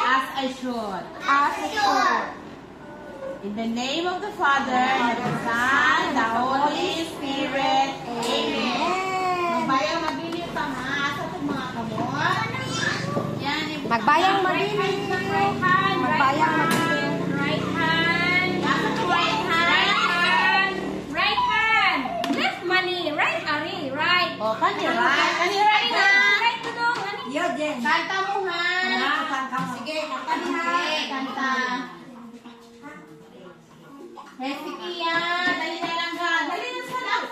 as I should. In the name of the Father, and of the Son, the Holy Spirit. Amen. Magbayang mabilis pa ha sa itong mga kamot. Magbayang mabilis. Magbayang mabilis. Right hand. Right hand. Right hand. Left money. Right, Ari. Right. O, kani right. Kani right ha. Right to do. Yo, Jen. Kanta mo ha. Sige, kanta ha. Kanta. Recipe yan. Dali na lang ka. Dali na sa lang.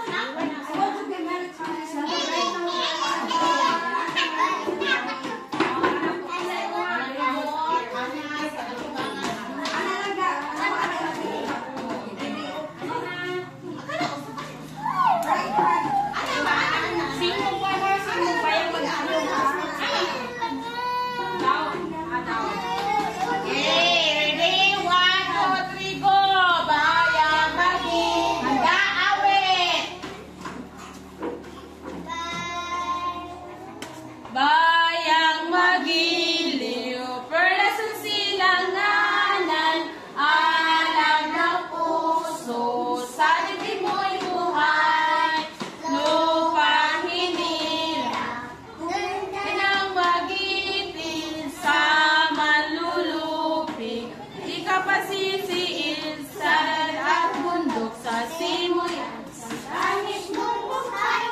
Bayang magiliw, perlason silanganan, alam ng puso, sa dibdib mo'y buhay, lupa hinila, nang magitin sa malulupi, ikapasisiil sa at bundok sa simoy, sa langit mong buhay,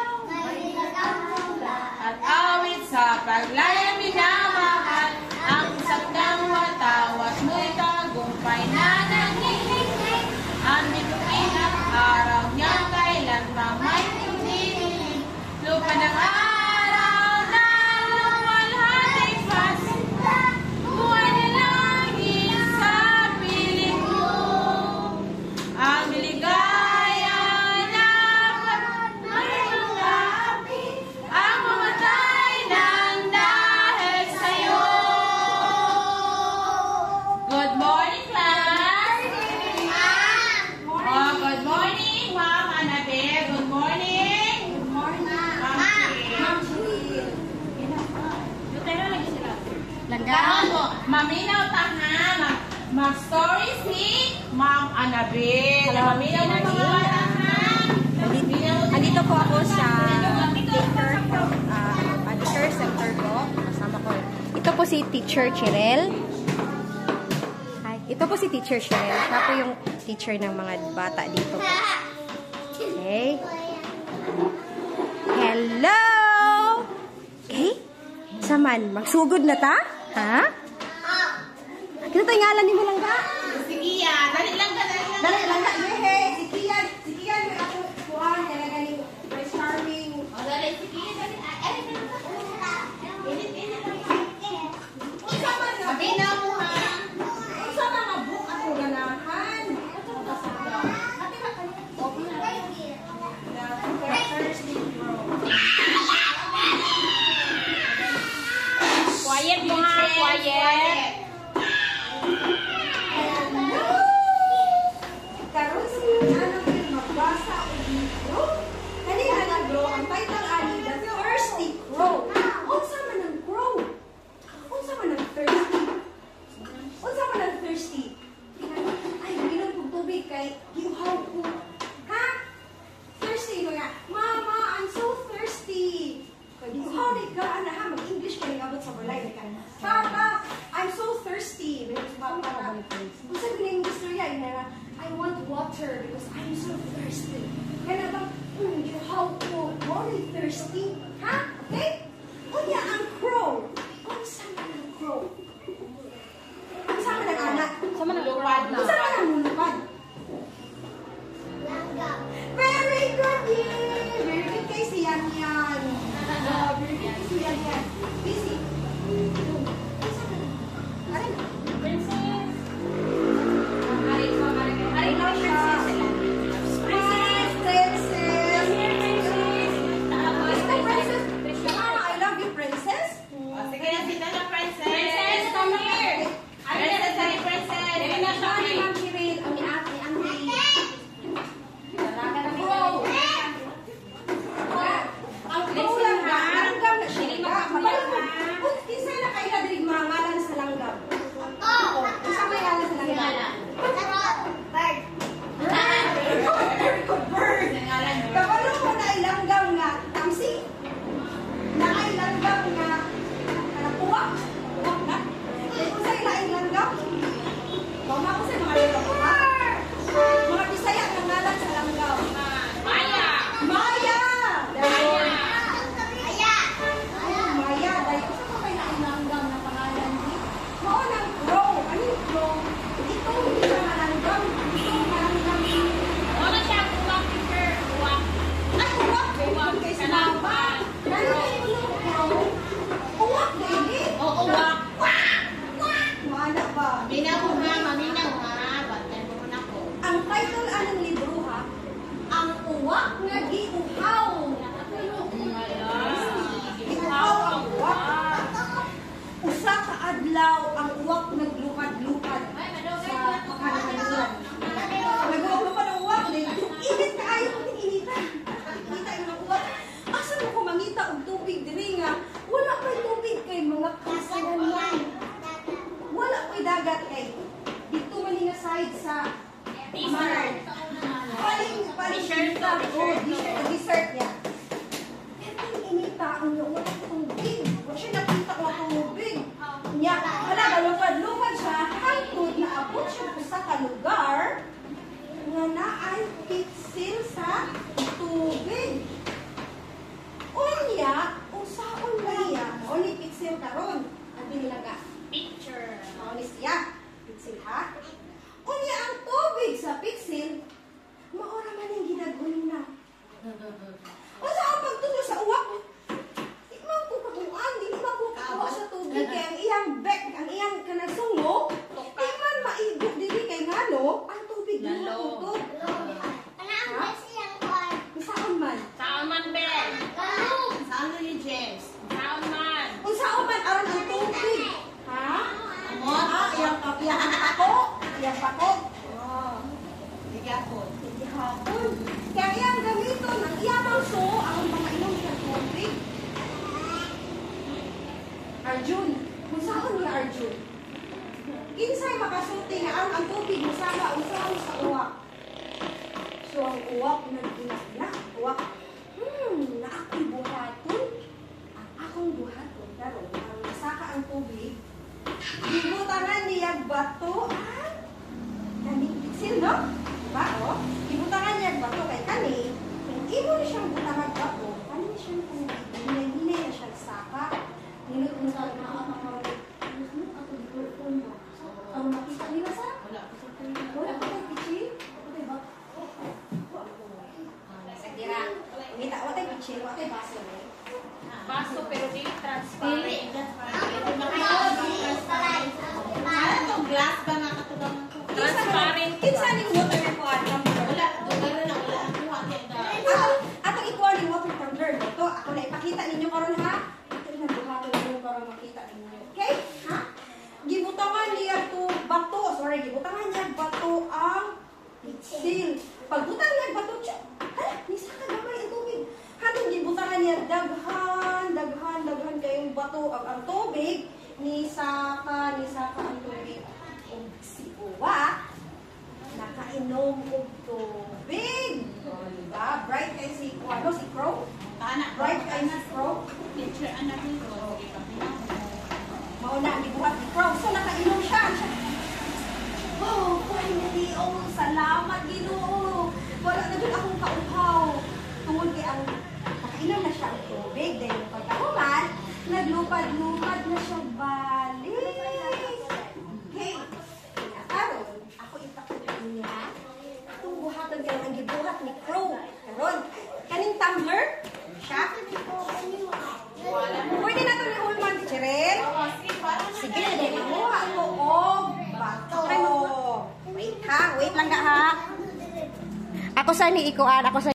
at awit sa paglayang minamahal, ang usap ng watawat mo'y tagumpay na nanginginig. Ang bituin ang araw niya kailan pa may tumitingin, lupa ng araw na luwalhati pasinta, buhay na langit sa piling mo. Ang ligaya na pagmamalapi, ang mamatay ng dahil sa'yo. Good morning, class! Oh, good morning, Ma'am Annabelle. Good morning. Good morning. Langgaan mo. Maminaw ta ha. Mag-story si Ma'am Annabelle. Maminaw na mga ha. Andito po ako sa teacher center ko. Kasama ko. Ito po si Teacher Cheryl. Hi. Ito po si Teacher Cheryl. Siya po yung teacher ng mga bata dito po. Okay. Hello! Okay. Saman, magsugod na ta? Ha? Kino tayo ngalan ni mo lang ka? Sige yan. Dali lang ka. Dali lang ka. Si Kian. Si Kian, may ako kuhan. Kaya galing Prince Charming. O, dali. Sige. Dali. Init lang. Maminaw mo ha. Isa na mabuk ako ganahan. Quiet mo ha. Quiet. Karon sa ano yung magbasa o libro. Kani libro, ang title ani The Thirsty Crow. Unsa man ang crow? Unsa man ang thirsty? Unsa man ang thirsty? Ay, ginom kog tubig kay giuhaw ko. Ha? Thirsty ko nga. Mama, I'm so thirsty. Kay giuhaw ni ka ana ha mag-English kay abot sa balay ka. Papa, I'm so thirsty. Papa, unsa gining istorya ina I want water because I'm so thirsty. Kaya bang, giuhaw ko, very thirsty. Ha? Okay? Unya ang crow. Ang sama ng crow. Ang sama ng anak. Sama ng lupad na. Ang sama ng mulupad. Very good, yay! Very good kay si Yan Yan. Very good kay si Yan Yan. Busy. Ang sama ng aray na. Princess. Aray na siya. Princess. Princess. Princess. ay pitsil sa tubig. Unya, unsaon niya? Mao ni pitsil karon. Ang nilaga. Picture. Mao ni siya. Pitsil ha. Unya ang tubig sa pitsil, mao ra man ang ginagulong na. Unsa ang pagtulo sa uwak? Di man ko kabuan, di man ko kakuha sa tubig kay ang iyang bek, ang iyang kanagsungo. Di man maigok dili kay ngano, ang tubig di Lalo. matutok. Unsaon man? Saan man, Ben? Saan ni James? Saan man? Unsaon man aron ang tubig? Ha? Amot? Iyang pako. Iyang pako. Oh. Sige ako. Hindi hapon. Kaya iyang gamiton ang iyang mangso ang mga inom sa tubig. Arjun. Unsaon ni Arjun? Kinsay makasulti nga aron ang tubig musala unsaon sa uwak? So ang uwak nagdinaknak. Uwak. Na ako'y buhaton. Ang akong buhaton. Pero ang nasaka ang tubig, gibutangan niya bato at kaning piksil, no? Diba, o? Gibutangan niya bato kay kani. Kung imo na siyang butangan bato, kani na siyang tubig. Hinay-hinay na siyang saka. Nilot-nilot na ako ako di ko mo. Ang makita nila sa? Wala ko sa tuloy. Wala ko tayo pichil. Wala ko tayo bato. Sagdira. Ngita, wala tayo pichil. Wala tayo baso. Baso pero dili transparent. Ano tong glass ba nga katugang ko? Transparent. Kinsa ning water na kuha? Wala, dugaro na wala ang kuha kay da. Atong ikuha ning water tumbler dito. Ako na ipakita ninyo karon ha. Ito na buhaton ninyo para makita ninyo. Okay? Ha? Gibutangan niya to bato. Sorry, gibutangan niya bato ang pitsil. Pagbutang niya bato, hala, nisa ka gamay ang tubig. Hatong gibutangan niya daghan kayong bato ang tubig. Nisa ka ang tubig. Ug si uwa nakainom og tubig. O, diba? Bright kay si ano si Crow. Anak, Bright kay si Crow. picture anak ni ko. Sige pa Mauna ang gibuhat ni Crow. So nakainom siya. Oh, finally. Oh, salamat Ginoo. Wala na dyan akong kauhaw. Tungod kay ang nakainom na siya ang tubig. Dahil pagkahuman, naglupad-lupad na siya balik. Okay. Karon, ako ipakita niya. Itong buhatan kayo ang gibuhat ni Crow. Karon, kaning tumbler, siya. Pwede na ito ni Ulman, Cheryl. Sige, dahil mamuha ko og bato. Wait ha, wait lang ka ha. Ako sa ni ikuan, ako sa